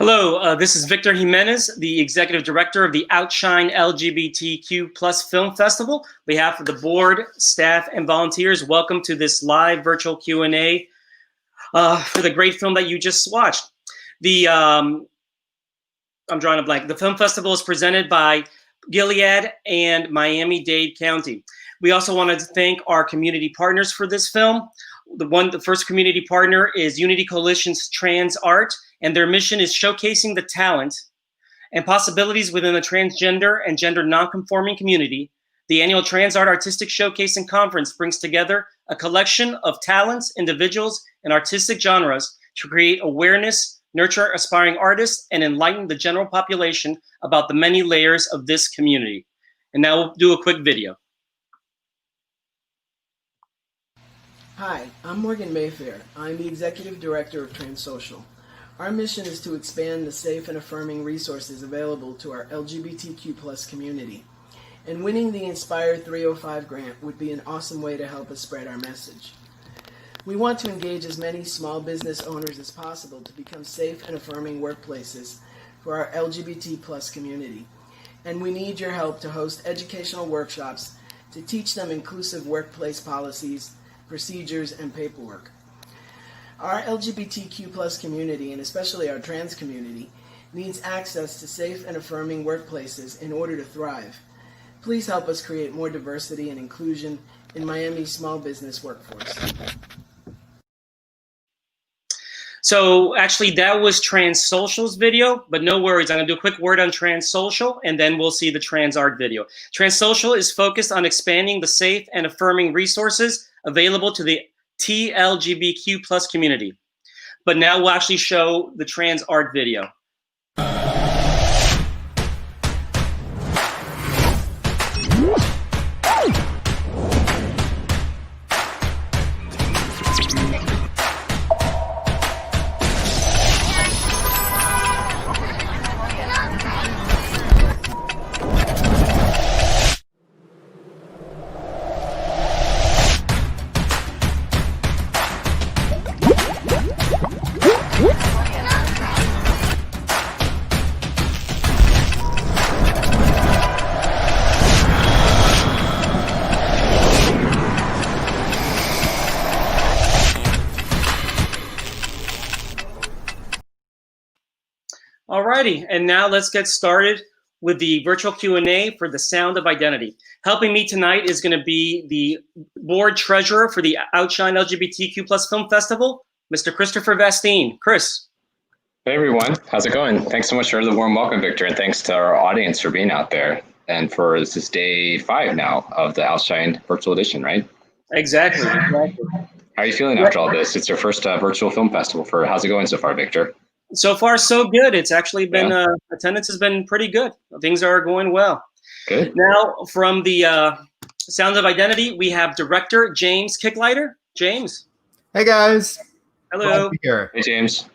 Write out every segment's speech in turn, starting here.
Hello, this is Victor Jimenez, the Executive Director of the Outshine LGBTQ Plus Film Festival. On behalf of the board, staff, and volunteers, welcome to this live virtual Q&A for the great film that you just watched. I'm drawing a blank. The film festival is presented by Gilead and Miami-Dade County. We also wanted to thank our community partners for this film. The first community partner is Unity Coalition's Trans Art, and their mission is showcasing the talent and possibilities within the transgender and gender nonconforming community. The annual Trans Art Artistic Showcase and Conference brings together a collection of talents, individuals, and artistic genres to create awareness, nurture aspiring artists, and enlighten the general population about the many layers of this community. And now we'll do a quick video. Hi, I'm Morgan Mayfair. I'm the Executive Director of Transsocial. Our mission is to expand the safe and affirming resources available to our LGBTQ plus community. And winning the Inspire 305 grant would be an awesome way to help us spread our message. We want to engage as many small business owners as possible to become safe and affirming workplaces for our LGBT plus community. And we need your help to host educational workshops to teach them inclusive workplace policies, procedures, and paperwork. Our LGBTQ plus community, and especially our trans community, needs access to safe and affirming workplaces in order to thrive. Please help us create more diversity and inclusion in Miami's small business workforce. So actually that was Transsocial's video, but no worries. I'm gonna do a quick word on Transsocial and then we'll see the Trans Art video. Transsocial is focused on expanding the safe and affirming resources available to the TLGBTQ plus community. But now we'll actually show the Trans Art video. Alrighty, and now let's get started with the virtual Q&A for the Sound of Identity. Helping me tonight is going to be the board treasurer for the Outshine LGBTQ Plus Film Festival, Mr. Christopher Vastine. Chris. Hey everyone, how's it going? Thanks so much for the warm welcome, Victor, and thanks to our audience for being out there. And for this is day 5 now of the Outshine virtual edition, right? Exactly. How are you feeling after all this? It's your first virtual film festival. How's it going so far, Victor? So far, so good. It's actually been, attendance has been pretty good. Things are going well. Good. Now, from the Sounds of Identity, we have director James Kicklighter. James. Hey, guys. Hello. Here. Hey, James.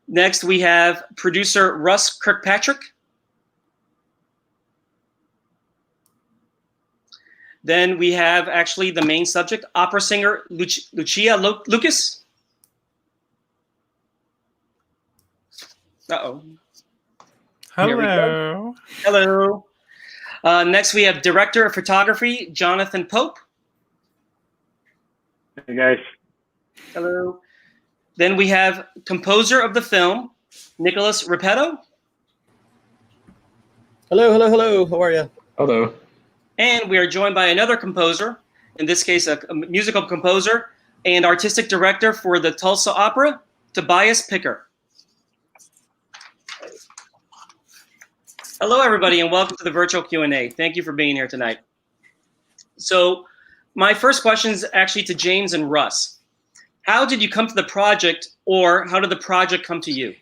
Next, we have producer Russ Kirkpatrick. Then we have actually the main subject, opera singer Lucia Lucas. Uh-oh. Hello. Hello. Next, we have director of photography, Jonathan Pope. Hey, guys. Hello. Then we have composer of the film, Nicolas Repetto. Hello, hello, hello. How are you? Hello. And we are joined by another composer, in this case, a musical composer and artistic director for the Tulsa Opera, Tobias Picker. Hello, everybody, and welcome to the virtual Q&A. Thank you for being here tonight. So my first question is actually to James and Russ. How did you come to the project, or how did the project come to you?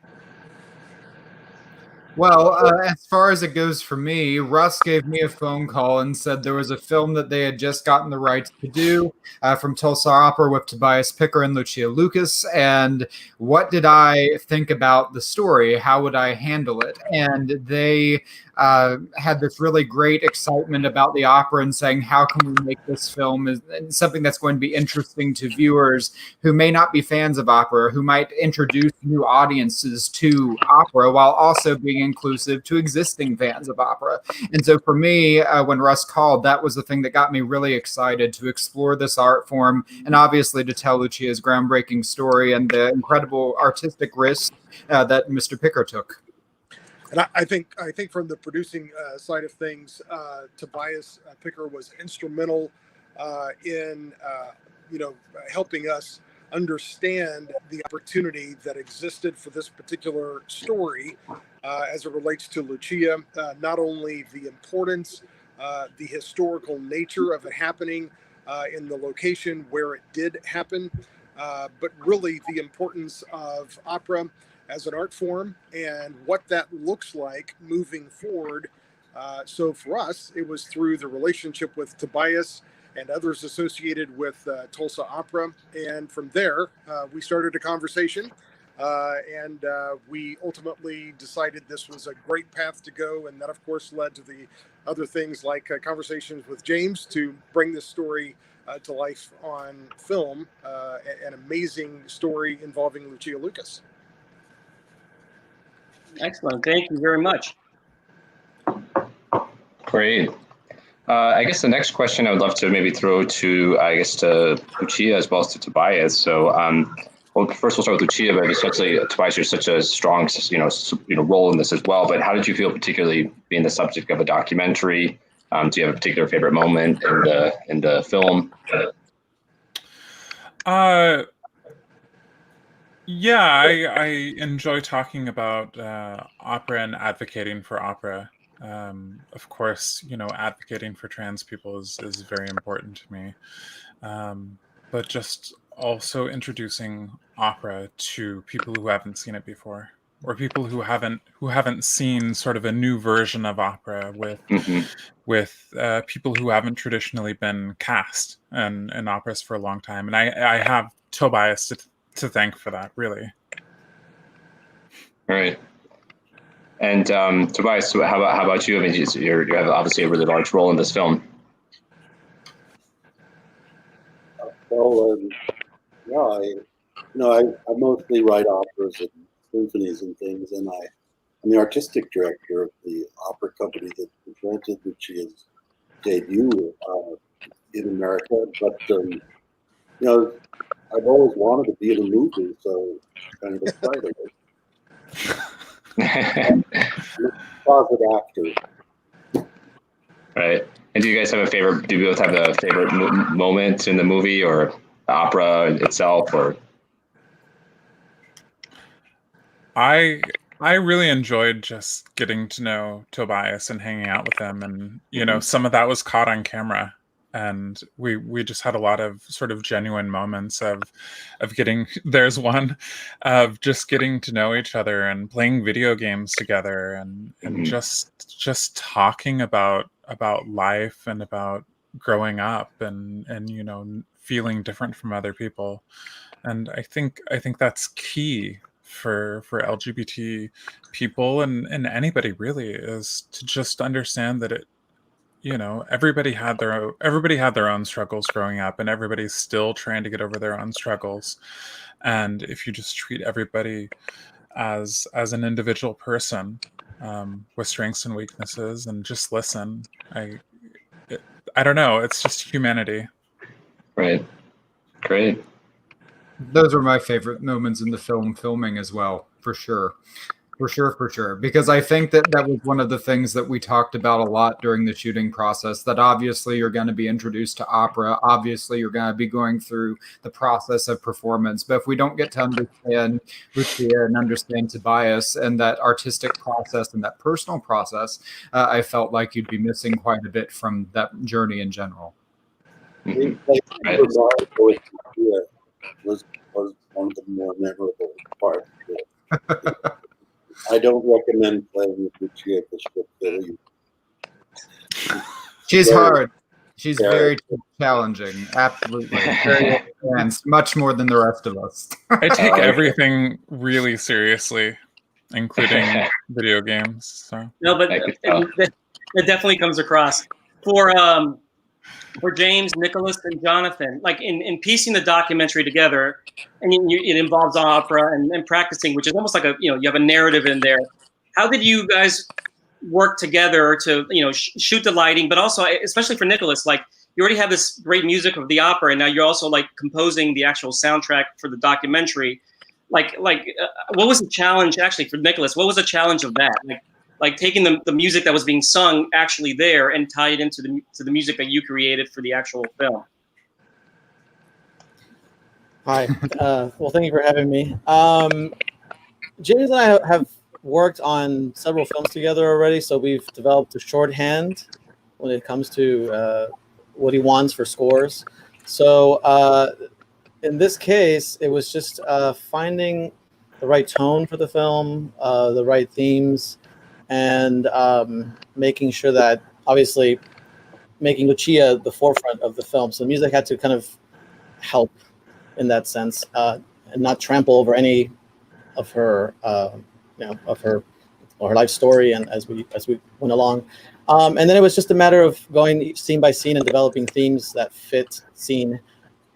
Well, as far as it goes for me, Russ gave me a phone call and said there was a film that they had just gotten the rights to do from Tulsa Opera with Tobias Picker and Lucia Lucas. And what did I think about the story? How would I handle it? And they had this really great excitement about the opera and saying, how can we make this film as something that's going to be interesting to viewers who may not be fans of opera, who might introduce new audiences to opera while also being inclusive to existing fans of opera. And so for me, when Russ called, that was the thing that got me really excited to explore this art form and obviously to tell Lucia's groundbreaking story and the incredible artistic risk that Mr. Picker took. And I think from the producing side of things, Tobias Picker was instrumental in helping us understand the opportunity that existed for this particular story as it relates to Lucia. Not only the importance, the historical nature of it happening in the location where it did happen, but really the importance of opera as an art form and what that looks like moving forward. So for us, it was through the relationship with Tobias and others associated with Tulsa Opera. And from there, we started a conversation and we ultimately decided this was a great path to go. And that, of course, led to the other things like conversations with James to bring this story to life on film, an amazing story involving Lucia Lucas. Excellent. Thank you very much. Great. I guess the next question I would love to maybe throw to Lucia as well as to Tobias. So, well, first we'll start with Lucia, but especially Tobias, you're such a strong, role in this as well. But how did you feel, particularly being the subject of a documentary? Do you have a particular favorite moment in the film? Yeah, I enjoy talking about opera and advocating for opera. Of course, advocating for trans people is very important to me. But just also introducing opera to people who haven't seen it before, or people who haven't seen sort of a new version of opera with people who haven't traditionally been cast in operas for a long time. And I have Tobias to thank for that, really. Right. And Tobias, how about you? I mean, you have obviously a really large role in this film. Well, I mostly write operas and symphonies and things, and I'm the artistic director of the opera company that presented Lucia's debut in America. But I've always wanted to be in a movie, so kind of excited. I'm a closet actor. Right. And do you guys have a favorite? Do you both have a favorite moment in the movie or the opera itself? Or I really enjoyed just getting to know Tobias and hanging out with him, and some of that was caught on camera. And we just had a lot of sort of genuine moments of getting, there's one of just getting to know each other and playing video games together and just talking about life and about growing up and feeling different from other people. And I think that's key for LGBT people and anybody really, is to just understand that everybody had their own struggles growing up, and everybody's still trying to get over their own struggles. And if you just treat everybody as an individual person with strengths and weaknesses and just listen, I don't know, it's just humanity. Right. Great. Those are my favorite moments in the filming as well, for sure. For sure. Because I think that was one of the things that we talked about a lot during the shooting process, that obviously you're going to be introduced to opera. Obviously, you're going to be going through the process of performance. But if we don't get to understand Lucia and understand Tobias and that artistic process and that personal process, I felt like you'd be missing quite a bit from that journey in general. Right. Was one of the more memorable parts. I don't recommend playing with Lucia because she's hard. She's very challenging. Absolutely. Very advanced, much more than the rest of us. I take everything really seriously. including video games. So No, but it definitely comes across for James, Nicolas, and Jonathan. Like in piecing the documentary together, and it involves opera and practicing, which is almost like you have a narrative in there. How did you guys work together to shoot the lighting, but also especially for Nicolas, like you already have this great music of the opera, and now you're also like composing the actual soundtrack for the documentary. What was the challenge actually for Nicolas? What was the challenge of that? Like taking the music that was being sung actually there and tie it into the music that you created for the actual film. Hi. Well, thank you for having me. James and I have worked on several films together already, so we've developed a shorthand when it comes to what he wants for scores. So in this case, it was just finding the right tone for the film, the right themes, and making sure that, obviously, making Lucia the forefront of the film. So the music had to kind of help in that sense, and not trample over any of her, of her life story, and as we went along. And then it was just a matter of going scene by scene and developing themes that fit scene,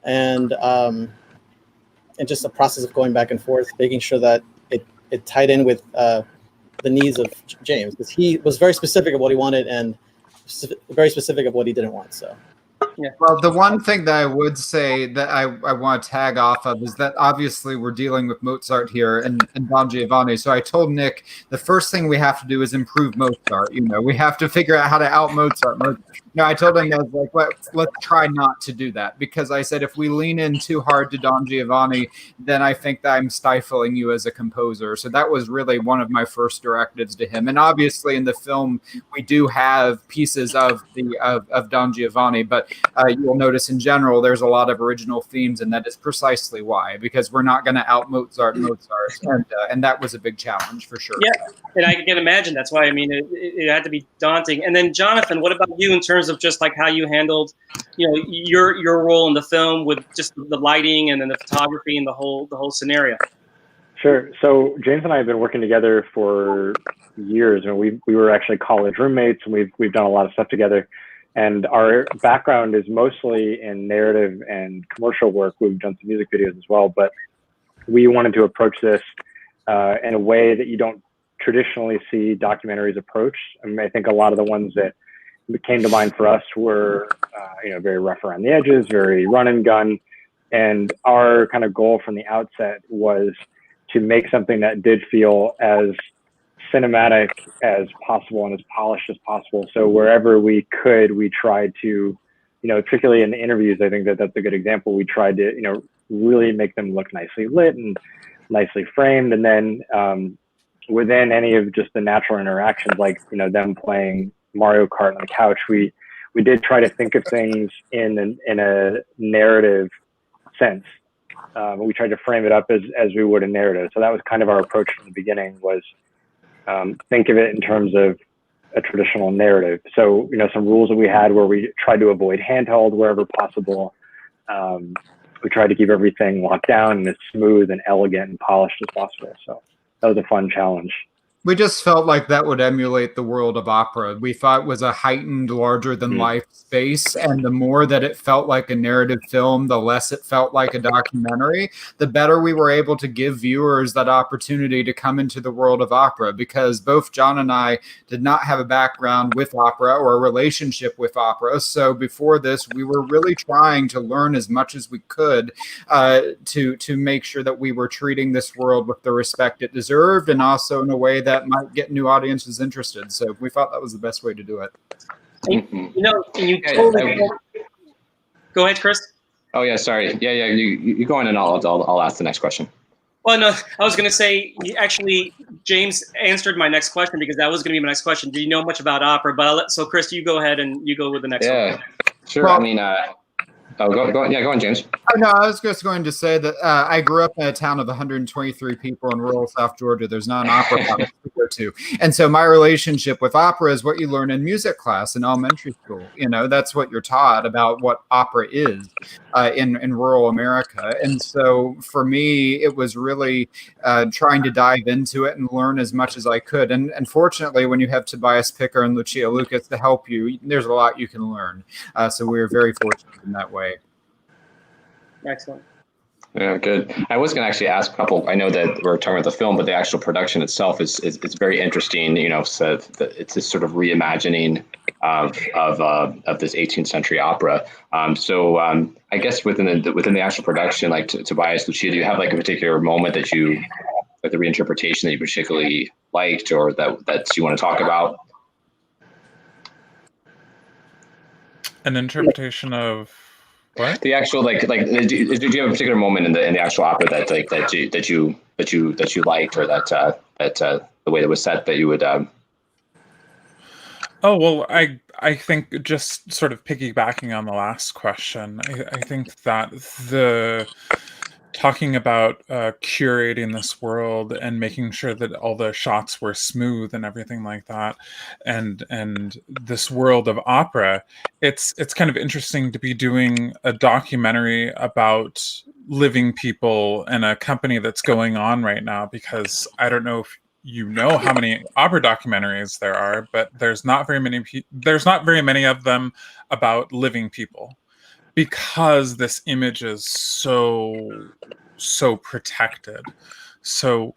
and just a process of going back and forth, making sure that it tied in with the needs of James, because he was very specific of what he wanted and very specific of what he didn't want. So. Yeah. Well, the one thing that I would say that I want to tag off of is that obviously we're dealing with Mozart here and Don Giovanni. So I told Nick the first thing we have to do is improve Mozart. We have to figure out how to out Mozart. I told him, I was like, let's try not to do that, because I said if we lean in too hard to Don Giovanni, then I think that I'm stifling you as a composer. So that was really one of my first directives to him. And obviously in the film we do have pieces of Don Giovanni, but you'll notice in general there's a lot of original themes, and that is precisely why, because we're not going to out Mozart, and that was a big challenge for sure. Yeah, and I can imagine that's why. I mean, it had to be daunting. And then Jonathan, what about you in terms of just like how you handled, your role in the film with just the lighting and then the photography and the whole scenario? Sure. So James and I have been working together for years, and we were actually college roommates, and we've done a lot of stuff together. And our background is mostly in narrative and commercial work. We've done some music videos as well, but we wanted to approach this in a way that you don't traditionally see documentaries approached. I mean, I think a lot of the ones that came to mind for us were, very rough around the edges, very run and gun. And our kind of goal from the outset was to make something that did feel as cinematic as possible and as polished as possible. So wherever we could, we tried to, particularly in the interviews, I think that's a good example. We tried to, really make them look nicely lit and nicely framed. And then within any of just the natural interactions, like, them playing Mario Kart on the couch, we did try to think of things in a narrative sense. We tried to frame it up as we would a narrative. So that was kind of our approach from the beginning, was think of it in terms of a traditional narrative. So, some rules that we had where we tried to avoid handheld wherever possible. We tried to keep everything locked down and as smooth and elegant and polished as possible. So that was a fun challenge. We just felt like that would emulate the world of opera. We thought it was a heightened, larger-than-life space, and the more that it felt like a narrative film, the less it felt like a documentary, the better we were able to give viewers that opportunity to come into the world of opera, because both John and I did not have a background with opera or a relationship with opera. So before this, we were really trying to learn as much as we could to make sure that we were treating this world with the respect it deserved, and also in a way that might get new audiences interested. So we thought that was the best way to do it. Go ahead, Chris. Oh yeah, sorry. Yeah. You go on, and I'll ask the next question. Well, no, I was going to say, actually, James answered my next question, because that was going to be my next question. Do you know much about opera? But so Chris, you go ahead and you go with the next one. Yeah, sure. Well, I mean, Go on, James. Oh, no, I was just going to say that I grew up in a town of 123 people in rural South Georgia. There's not an opera house to go to. And so my relationship with opera is what you learn in music class in elementary school. You know, that's what you're taught about what opera is in rural America. And so for me, it was really trying to dive into it and learn as much as I could. And fortunately, when you have Tobias Picker and Lucia Lucas to help you, there's a lot you can learn. So we were very fortunate in that way. Excellent. Yeah, good. I was going to actually ask a couple. I know that we're talking about the film, but the actual production itself is very interesting. You know, so it's this sort of reimagining of this 18th century opera. I guess within the actual production, like Tobias, Lucia, do you have like a particular moment that you, like the reinterpretation that you particularly liked, or that you want to talk about? An interpretation of what? The actual did you have a particular moment in the actual opera that you liked, or that the way that was set that you would? Oh, well, I think just sort of piggybacking on the last question, I think that the talking about curating this world and making sure that all the shots were smooth and everything like that, and this world of opera, it's kind of interesting to be doing a documentary about living people in a company that's going on right now, because I don't know if you know how many opera documentaries there are, but there's not very many of them about living people, because this image is so protected. So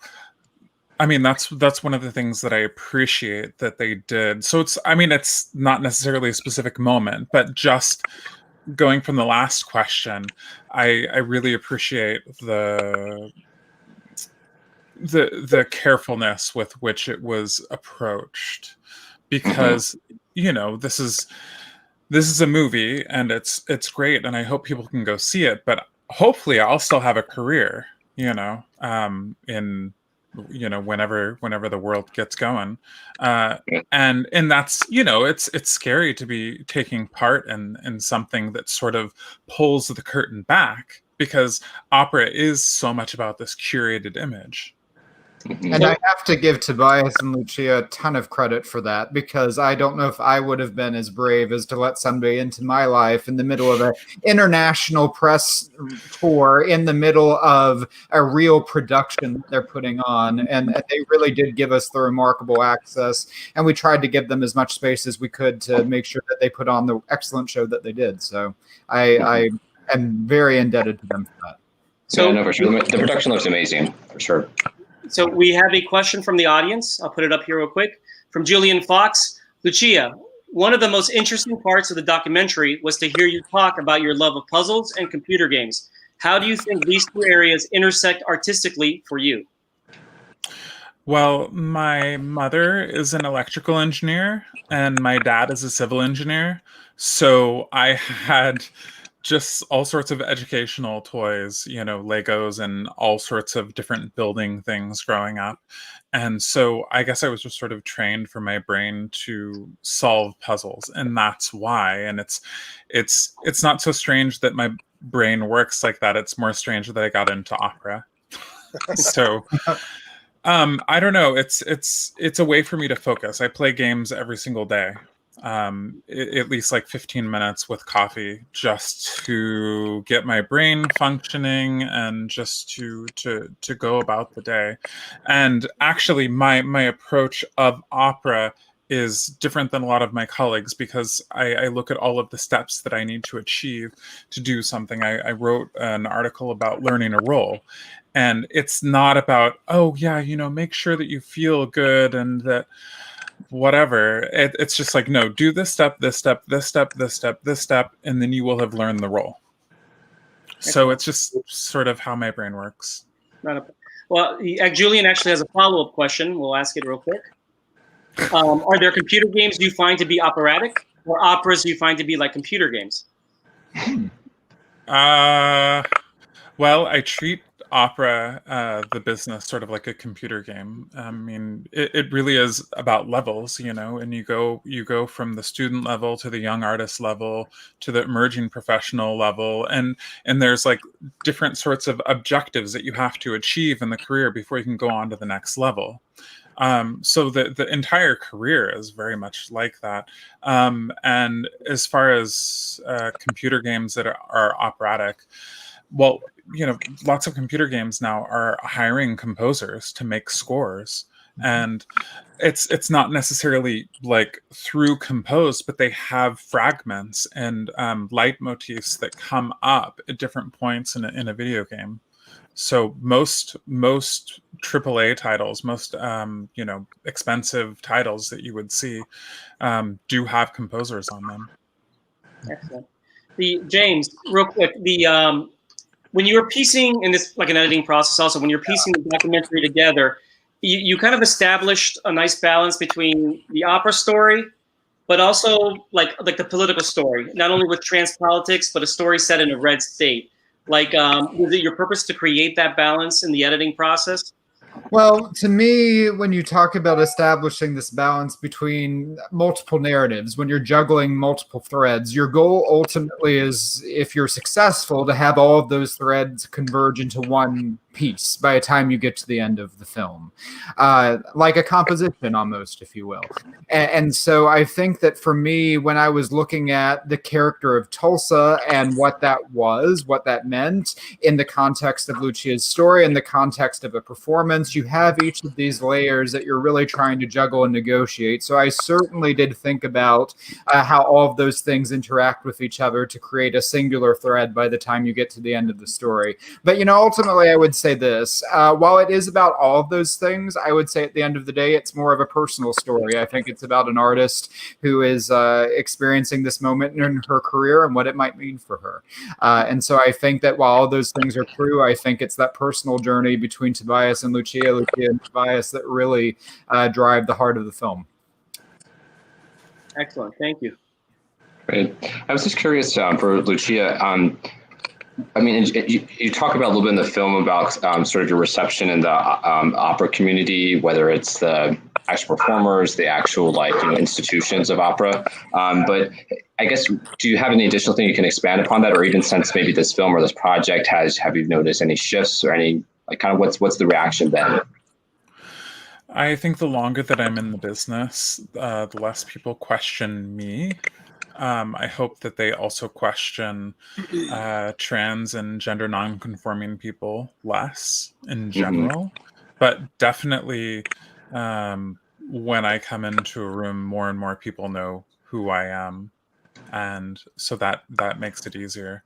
I mean, that's one of the things that I appreciate that they did. So it's not necessarily a specific moment, but just going from the last question, I really appreciate the carefulness with which it was approached, because you know, this is a movie and it's great, and I hope people can go see it, but hopefully I'll still have a career, you know, in, you know, whenever the world gets going, and that's, you know, it's scary to be taking part in something that sort of pulls the curtain back, because opera is so much about this curated image. And I have to give Tobias and Lucia a ton of credit for that, because I don't know if I would have been as brave as to let somebody into my life in the middle of an international press tour, in the middle of a real production that they're putting on. And they really did give us the remarkable access, and we tried to give them as much space as we could to make sure that they put on the excellent show that they did. So I am very indebted to them for that. So, no, for sure. The production looks amazing, for sure. So we have a question from the audience. I'll put it up here real quick. From Julian Fox. Lucia, one of the most interesting parts of the documentary was to hear you talk about your love of puzzles and computer games. How do you think these two areas intersect artistically for you? Well, my mother is an electrical engineer and my dad is a civil engineer. So I had just all sorts of educational toys, you know, Legos and all sorts of different building things growing up. And so I guess I was just sort of trained for my brain to solve puzzles, and that's why. And it's not so strange that my brain works like that. It's more strange that I got into opera. So I don't know. It's a way for me to focus. I play games every single day. At least like 15 minutes with coffee, just to get my brain functioning and just to go about the day. And actually my approach of opera is different than a lot of my colleagues, because I look at all of the steps that I need to achieve to do something. I wrote an article about learning a role, and it's not about, oh yeah, you know, make sure that you feel good and that whatever. It's just like, no, do this step, this step, this step, this step, this step, and then you will have learned the role. So it's just sort of how my brain works. Well, Julian actually has a follow-up question. We'll ask it real quick. Are there computer games you find to be operatic, or operas you find to be like computer games? Well, I treat opera, the business, sort of like a computer game. I mean, it really is about levels, you know, and you go from the student level to the young artist level to the emerging professional level, and there's like different sorts of objectives that you have to achieve in the career before you can go on to the next level. So the entire career is very much like that. And as far as computer games that are operatic, well, you know, lots of computer games now are hiring composers to make scores, and it's not necessarily like through compose, but they have fragments and leitmotifs that come up at different points in a video game. So most AAA titles, most you know, expensive titles that you would see do have composers on them. Excellent. The James, real quick, the when you were piecing in this, like an editing process, also when you're piecing the documentary together, you kind of established a nice balance between the opera story, but also like the political story, not only with trans politics, but a story set in a red state. Like, was it your purpose to create that balance in the editing process? Well, to me, when you talk about establishing this balance between multiple narratives, when you're juggling multiple threads, your goal ultimately is, if you're successful, to have all of those threads converge into one piece by the time you get to the end of the film, like a composition almost, if you will. And so I think that for me, when I was looking at the character of Tulsa and what that was, what that meant in the context of Lucia's story, in the context of a performance, you have each of these layers that you're really trying to juggle and negotiate. So I certainly did think about how all of those things interact with each other to create a singular thread by the time you get to the end of the story. But, you know, ultimately, I would say this. While it is about all of those things, I would say at the end of the day, it's more of a personal story. I think it's about an artist who is experiencing this moment in her career and what it might mean for her. And so I think that while all those things are true, I think it's that personal journey between Tobias and Lucia and Tobias that really drive the heart of the film. Excellent. Thank you. Great. I was just curious for Lucia. I mean, you talk about a little bit in the film about sort of your reception in the opera community, whether it's the actual performers, the actual, like, you know, institutions of opera. But I guess, do you have any additional thing you can expand upon that, or even since maybe this film or this project have you noticed any shifts or any, like, kind of what's the reaction been? I think the longer that I'm in the business, the less people question me. I hope that they also question trans and gender non-conforming people less in general. But definitely, when I come into a room, more and more people know who I am, and so that makes it easier.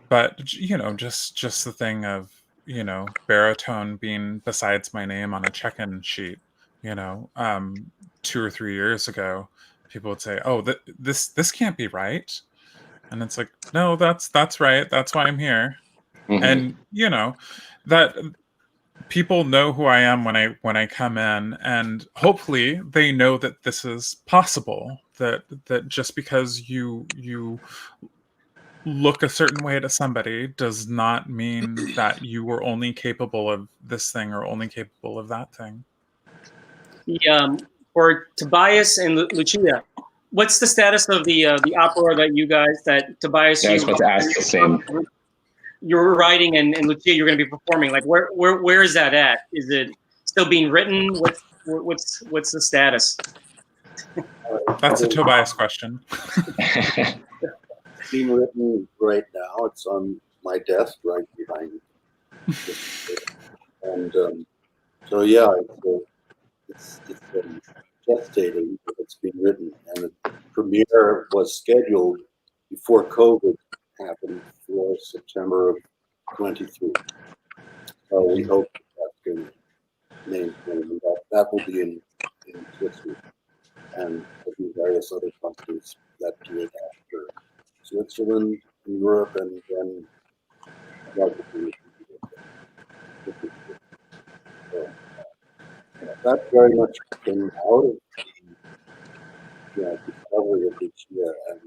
But, you know, just the thing of, you know, baritone being besides my name on a check-in sheet, you know, 2 or 3 years ago, people would say, "Oh, this can't be right," and it's like, "No, that's right. That's why I'm here." And, you know, that people know who I am when I come in, and hopefully they know that this is possible. That just because you look a certain way to somebody does not mean that you were only capable of this thing or only capable of that thing. For Tobias and Lucia, what's the status of the opera that Tobias? Yeah, I was about to ask the same. You're writing, and Lucia, you're going to be performing. Like, where is that at? Is it still being written? What's the status? That's a Tobias question. It's being written right now. It's on my desk right behind me. And so, yeah, it's gestating. It's being written. And the premiere was scheduled before COVID happened for September of 23. So we hope that's going to maintain. That will be in Switzerland. And there'll be various other countries that do it after Switzerland, Europe, and then that very much came out of the discovery of Lucia and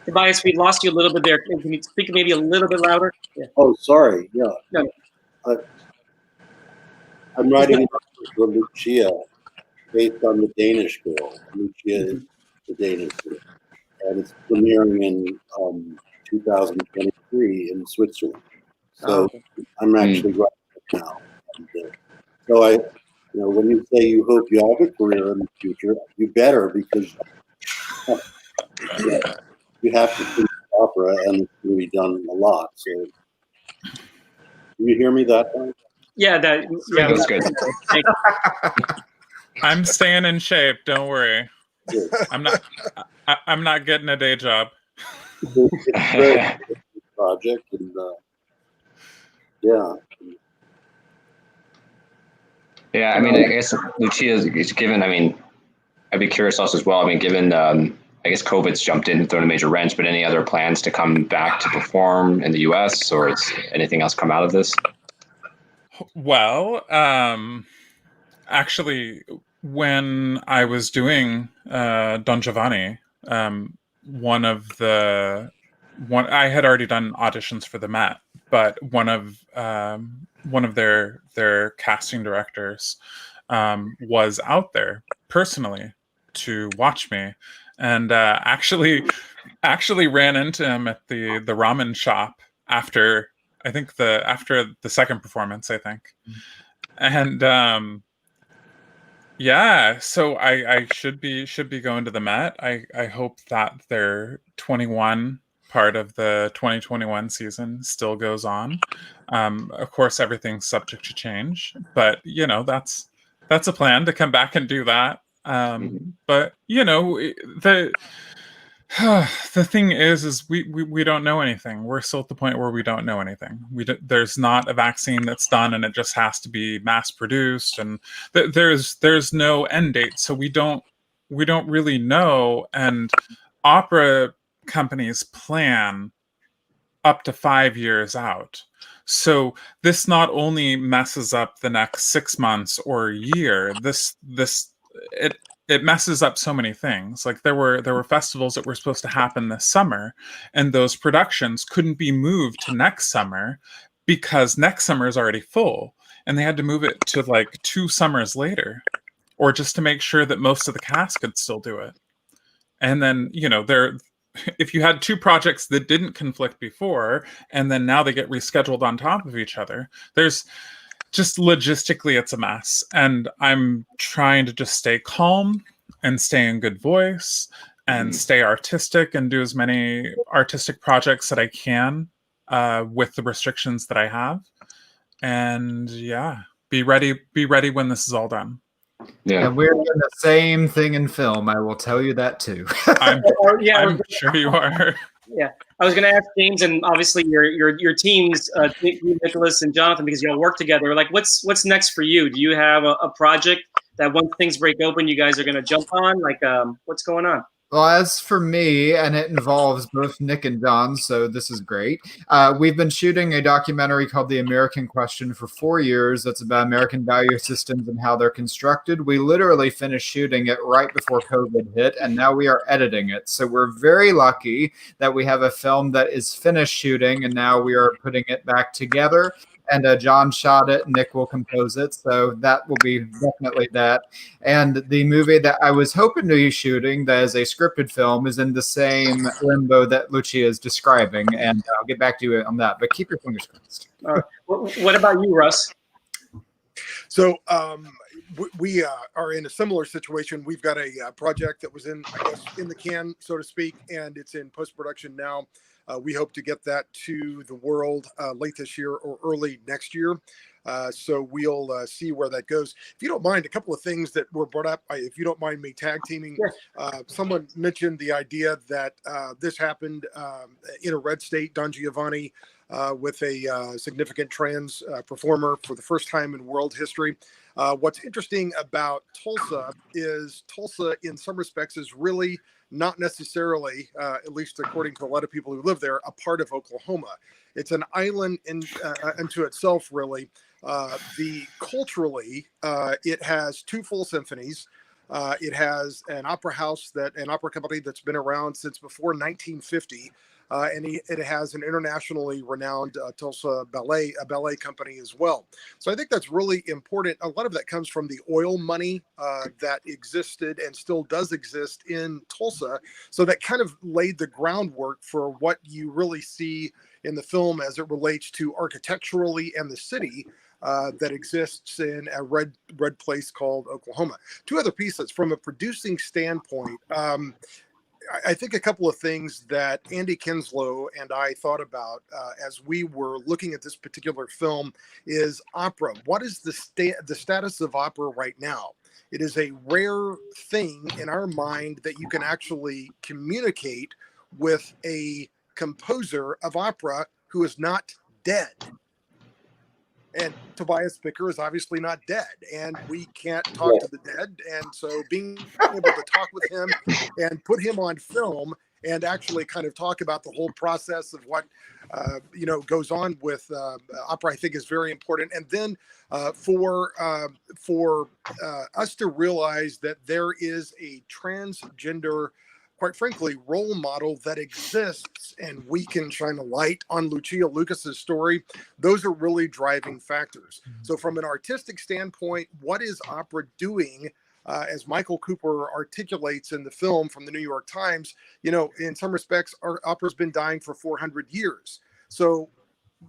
Tobias, we lost you a little bit there. Can you speak maybe a little bit louder? Yeah. Oh, sorry. Yeah. No. I'm writing for Lucia based on the Danish Girl. Lucia is the Danish Girl. And it's premiering in 2023 in Switzerland. So I'm actually writing it now. And, so when you say you hope you have a career in the future, you better, because you have to think opera, and it's going to be done a lot. So, can you hear me that time? Yeah, That's good. I'm staying in shape. Don't worry. Good. I'm not getting a day job. It's a great project, and yeah. Yeah, I mean, I guess Lucia is given. I mean, I'd be curious also as well. I mean, given I guess COVID's jumped in and thrown a major wrench, but any other plans to come back to perform in the U.S. or it's anything else come out of this? Well, actually, when I was doing Don Giovanni, I had already done auditions for the Met, but one of their casting directors was out there personally to watch me, and actually ran into him at the ramen shop after the second performance, I think. And yeah, so I should be going to the Met. I hope that their 21 part of the 2021 season still goes on. Of course, everything's subject to change, but that's a plan to come back and do that. But the thing is we don't know anything. We're still at the point where we don't know anything. There's not a vaccine that's done, and it just has to be mass produced, and there's no end date, so we don't really know. And opera companies plan up to 5 years out. So this not only messes up the next 6 months or a year, it messes up so many things. Like there were festivals that were supposed to happen this summer, and those productions couldn't be moved to next summer because next summer is already full, and they had to move it to like 2 summers later, or just to make sure that most of the cast could still do it. And then if you had 2 projects that didn't conflict before, and then now they get rescheduled on top of each other, there's just logistically, it's a mess. And I'm trying to just stay calm and stay in good voice and stay artistic and do as many artistic projects that I can with the restrictions that I have. And yeah, be ready when this is all done. Yeah, and we're doing the same thing in film. I will tell you that too. I'm sure you are. Yeah, I was going to ask James, and obviously your teams, Nicolas and Jonathan, because you all work together. Like, what's next for you? Do you have a project that once things break open, you guys are going to jump on? Like, what's going on? Well, as for me, and it involves both Nick and Don, so this is great. We've been shooting a documentary called The American Question for 4 years. That's about American value systems and how they're constructed. We literally finished shooting it right before COVID hit, and now we are editing it. So we're very lucky that we have a film that is finished shooting, and now we are putting it back together. And John shot it, Nick will compose it, so that will be definitely that. And the movie that I was hoping to be shooting, that is a scripted film, is in the same limbo that Lucia is describing, and I'll get back to you on that. But keep your fingers crossed. What about you, Russ? So we are in a similar situation. We've got a project that was in the can, so to speak, and it's in post-production now. We hope to get that to the world late this year or early next year. So we'll see where that goes. If you don't mind, a couple of things that were brought up, if you don't mind me tag teaming. Someone mentioned the idea that this happened in a red state, Don Giovanni, with a significant trans performer for the first time in world history. What's interesting about Tulsa is Tulsa, in some respects, is really not necessarily, at least according to a lot of people who live there, a part of Oklahoma. It's an island unto itself, really. Culturally, it has 2 full symphonies. It has an opera house an opera company that's been around since before 1950. And it has an internationally renowned Tulsa ballet company as well. So I think that's really important. A lot of that comes from the oil money that existed and still does exist in Tulsa. So that kind of laid the groundwork for what you really see in the film as it relates to architecturally and the city that exists in a red place called Oklahoma. Two other pieces from a producing standpoint. I think a couple of things that Andy Kinslow and I thought about as we were looking at this particular film is opera. What is the status of opera right now? It is a rare thing in our mind that you can actually communicate with a composer of opera who is not dead. And Tobias Picker is obviously not dead, and we can't talk to the dead. And so being able to talk with him and put him on film and actually kind of talk about the whole process of what, goes on with opera, I think is very important. And then for us to realize that there is a transgender, quite frankly, role model that exists, and we can shine a light on Lucia Lucas's story. Those are really driving factors. So from an artistic standpoint, what is opera doing? As Michael Cooper articulates in the film from the New York Times, in some respects, our opera's been dying for 400 years. So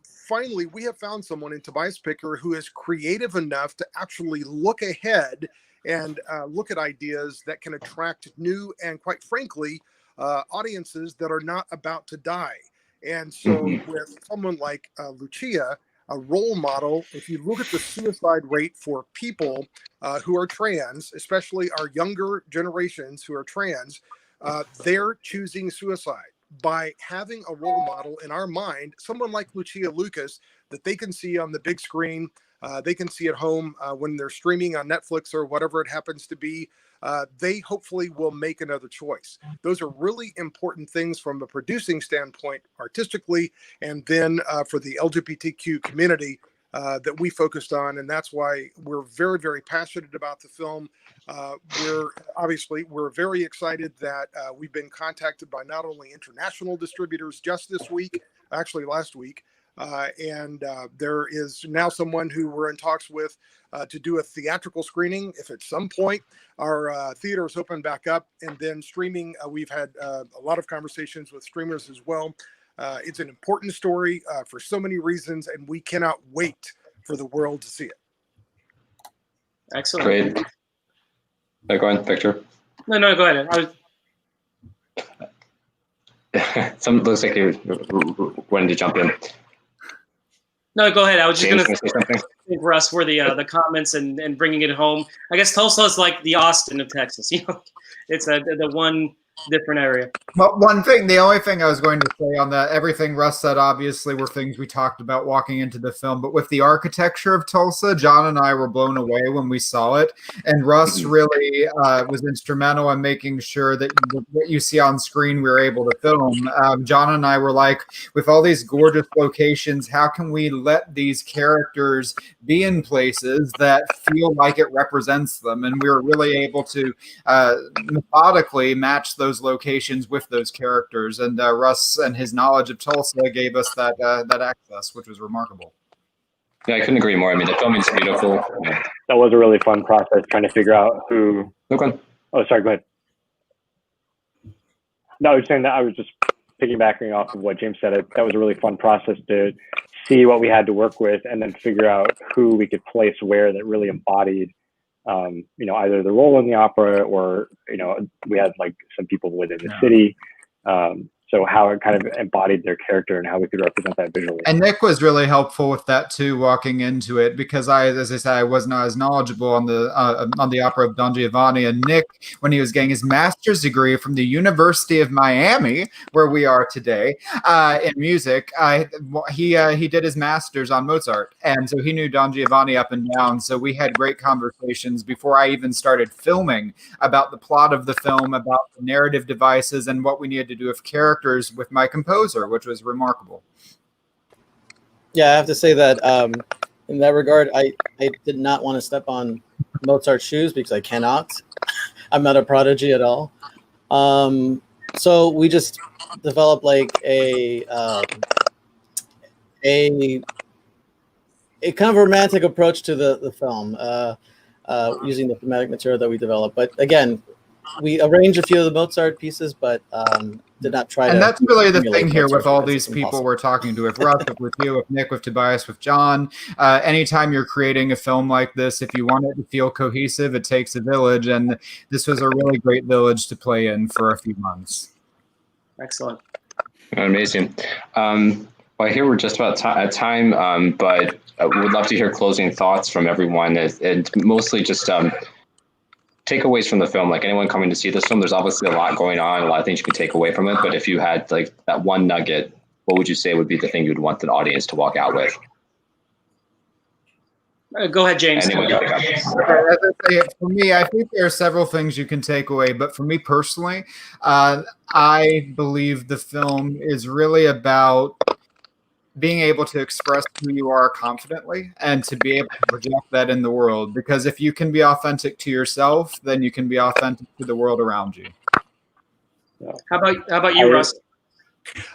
finally, we have found someone in Tobias Picker who is creative enough to actually look ahead and look at ideas that can attract new and, quite frankly, audiences that are not about to die. And so with someone like Lucia, a role model, if you look at the suicide rate for people who are trans, especially our younger generations who are trans, they're choosing suicide. By having a role model in our mind, someone like Lucia Lucas that they can see on the big screen, they can see at home when they're streaming on Netflix or whatever it happens to be, they hopefully will make another choice. Those are really important things from a producing standpoint, artistically, and then for the LGBTQ community that we focused on. And that's why we're very, very passionate about the film. We're very excited that we've been contacted by not only international distributors just this week, actually last week, and there is now someone who we're in talks with to do a theatrical screening. If at some point our theaters open back up, and then streaming, we've had a lot of conversations with streamers as well. It's an important story for so many reasons, and we cannot wait for the world to see it. Excellent. Great. Go on, Victor. No, go ahead. Looks like you wanted to jump in. No, go ahead. I was just going to say something. thank Russ for the comments and bringing it home. I guess Tulsa is like the Austin of Texas. It's the one different area. But the only thing I was going to say on that, everything Russ said obviously were things we talked about walking into the film, but with the architecture of Tulsa, John and I were blown away when we saw it, and Russ really was instrumental in making sure that what you see on screen we were able to film. John and I were like, with all these gorgeous locations, how can we let these characters be in places that feel like it represents them? And we were really able to methodically match those locations with those characters, and Russ and his knowledge of Tulsa gave us that access, which was remarkable. Yeah, I couldn't agree more. I mean, the filming is beautiful. That was a really fun process trying to figure out who. Okay. Oh, sorry. Go ahead. No, I was saying that I was just piggybacking off of what James said. That was a really fun process to see what we had to work with, and then figure out who we could place where that really embodied either the role in the opera, or, we had like some people within the city. So how it kind of embodied their character and how we could represent that visually. And Nick was really helpful with that too, walking into it, because as I said, I was not as knowledgeable on the opera of Don Giovanni. And Nick, when he was getting his master's degree from the University of Miami, where we are today, in music, he did his master's on Mozart, and so he knew Don Giovanni up and down. So we had great conversations before I even started filming about the plot of the film, about the narrative devices, and what we needed to do with characters with my composer, which was remarkable. Yeah, I have to say that in that regard, I did not want to step on Mozart's shoes, because I cannot. I'm not a prodigy at all. So we just developed like a kind of romantic approach to the film, using the thematic material that we developed. But again, we arranged a few of the Mozart pieces, but did not try to. And that's really the emulate thing here Mozart with all because these it's people impossible. we're talking to, with Russ, with you, with Nick, with Tobias, with John. Anytime you're creating a film like this, if you want it to feel cohesive, it takes a village. And this was a really great village to play in for a few months. Excellent. Amazing. Well, I hear we're just about at time, but would love to hear closing thoughts from everyone, and mostly just takeaways from the film. Like anyone coming to see this film, there's obviously a lot going on, a lot of things you can take away from it. But if you had like that one nugget, what would you say would be the thing you'd want the audience to walk out with? Go ahead, James. As I say, for me, I think there are several things you can take away, but for me personally, I believe the film is really about being able to express who you are confidently and to be able to project that in the world. Because if you can be authentic to yourself, then you can be authentic to the world around you. How about you, Russ?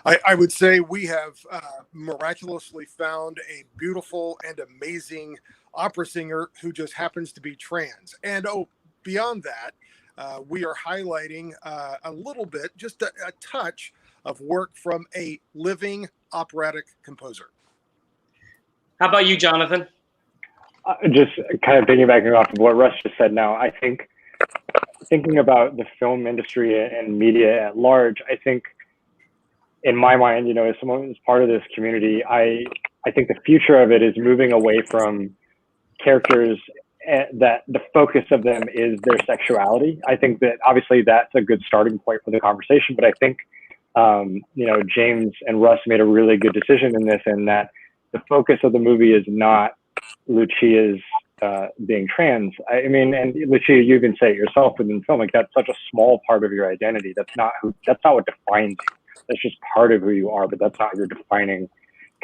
I would say we have miraculously found a beautiful and amazing opera singer who just happens to be trans. And beyond that, we are highlighting a little bit, just a touch of work from a living operatic composer. How about you, Jonathan? Just kind of piggybacking off of what Russ just said now, I think thinking about the film industry and media at large, I think in my mind, as someone who's part of this community, I think the future of it is moving away from characters that the focus of them is their sexuality. I think that obviously that's a good starting point for the conversation, but I think James and Russ made a really good decision in this, in that the focus of the movie is not Lucia's being trans. I mean, and Lucia, you even say it yourself within film, like that's such a small part of your identity. That's not what defines you. That's just part of who you are, but that's not your defining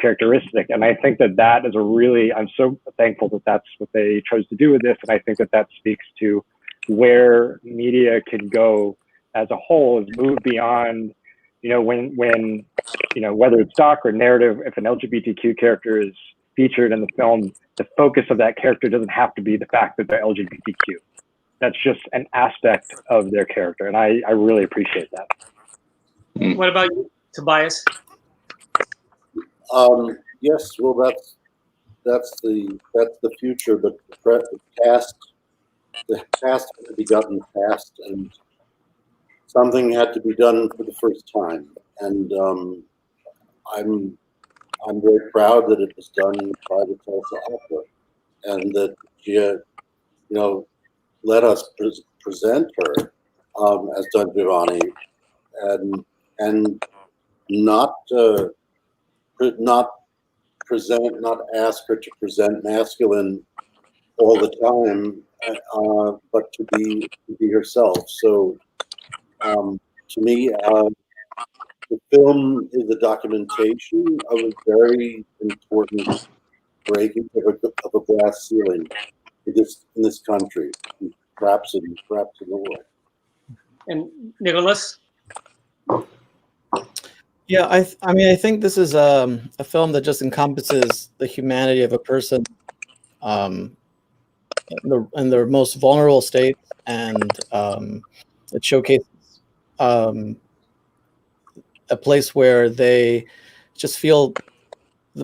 characteristic. And I think that is I'm so thankful that that's what they chose to do with this. And I think that speaks to where media can go as a whole, is move beyond, when whether it's doc or narrative, if an LGBTQ character is featured in the film, the focus of that character doesn't have to be the fact that they're LGBTQ. That's just an aspect of their character. And I really appreciate that. What about you, Tobias? Yes, well, that's the future, but the past had to be gotten past, and something had to be done for the first time. And I'm very proud that it was done by the Tulsa Opera, and that she, let us present her as Don Giovanni, and not ask her to present masculine all the time, but to be herself. So to me, the film is a documentation of a very important breaking of a glass ceiling in this country, perhaps in the world. And Nicolas? Yeah, I think this is a film that just encompasses the humanity of a person in their most vulnerable state, and it showcases a place where they just feel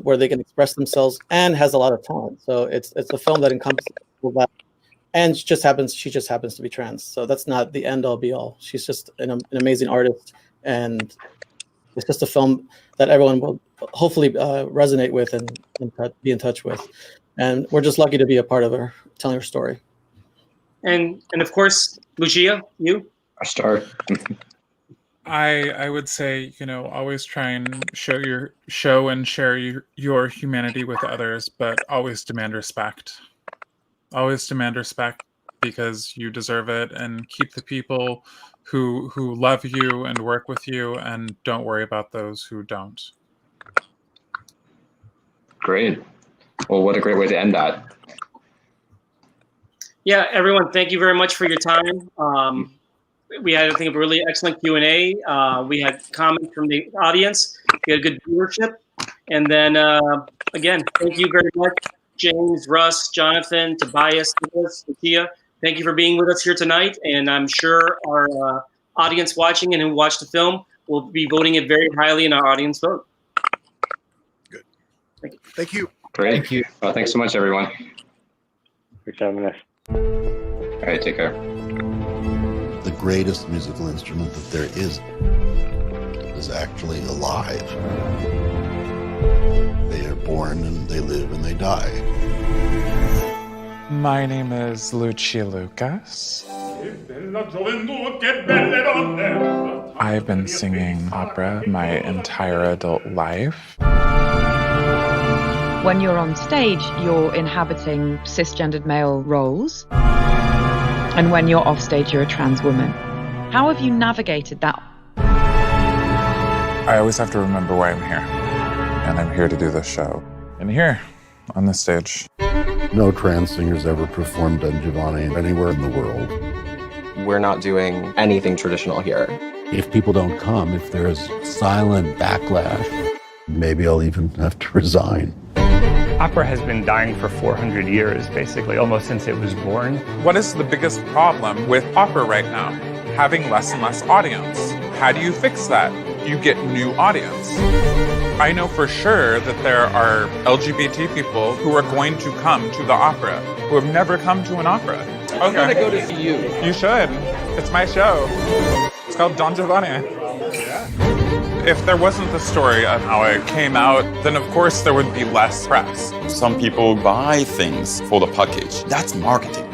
where they can express themselves, and has a lot of talent. So it's a film that encompasses all that, and she just happens to be trans. So that's not the end all be all. She's just an amazing artist, and it's just a film that everyone will hopefully resonate with and be in touch with. And we're just lucky to be a part of her, telling her story. And of course, Lucia, you? Our star. I would say, always try and show and share your humanity with others, but always demand respect. Always demand respect, because you deserve it, and keep the people who love you and work with you, and don't worry about those who don't. Great. Well, what a great way to end that. Yeah, everyone, thank you very much for your time. We had, I think, a really excellent Q&A. We had comments from the audience. We had good viewership. And then, again, thank you very much, James, Russ, Jonathan, Tobias, Nicolas, Lucia. Thank you for being with us here tonight. And I'm sure our audience watching and who watched the film will be voting it very highly in our audience vote. Good. Thank you. Thank you. Great. Thank you. Well, thanks so much, everyone. Thanks for having us. All right, take care. The greatest musical instrument that there is actually alive. They are born and they live and they die. My name is Lucia Lucas. I've been singing opera my entire adult life. When you're on stage, you're inhabiting cisgendered male roles. And when you're off stage, you're a trans woman. How have you navigated that? I always have to remember why I'm here. And I'm here to do this show. And here, on this stage. No trans singers ever performed Don Giovanni anywhere in the world. We're not doing anything traditional here. If people don't come, if there's silent backlash, maybe I'll even have to resign. Opera has been dying for 400 years, basically, almost since it was born. What is the biggest problem with opera right now? Having less and less audience. How do you fix that? You get new audience. I know for sure that there are LGBT people who are going to come to the opera, who have never come to an opera. Okay. I'm gonna go to see you. You should. It's my show. It's called Don Giovanni. If there wasn't the story of how I came out, then of course there would be less press. Some people buy things for the package. That's marketing.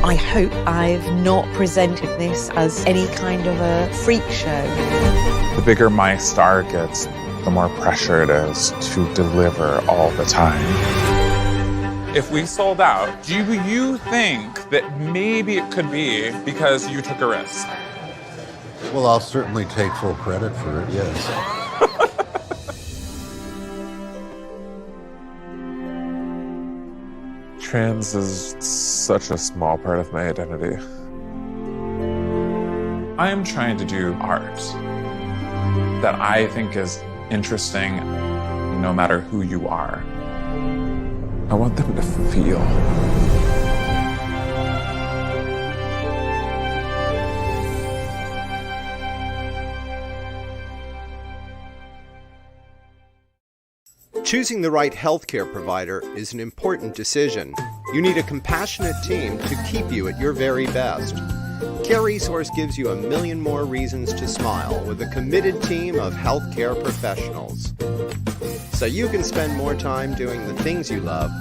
I hope I've not presented this as any kind of a freak show. The bigger my star gets, the more pressure it is to deliver all the time. If we sold out, do you think that maybe it could be because you took a risk? Well, I'll certainly take full credit for it, yes. Trans is such a small part of my identity. I am trying to do art that I think is interesting no matter who you are. I want them to feel. Choosing the right healthcare provider is an important decision. You need a compassionate team to keep you at your very best. Care Resource gives you a million more reasons to smile with a committed team of healthcare professionals. So you can spend more time doing the things you love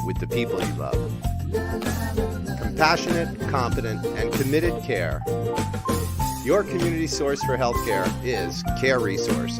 with the people you love. Compassionate, competent, and committed care. Your community source for healthcare is Care Resource.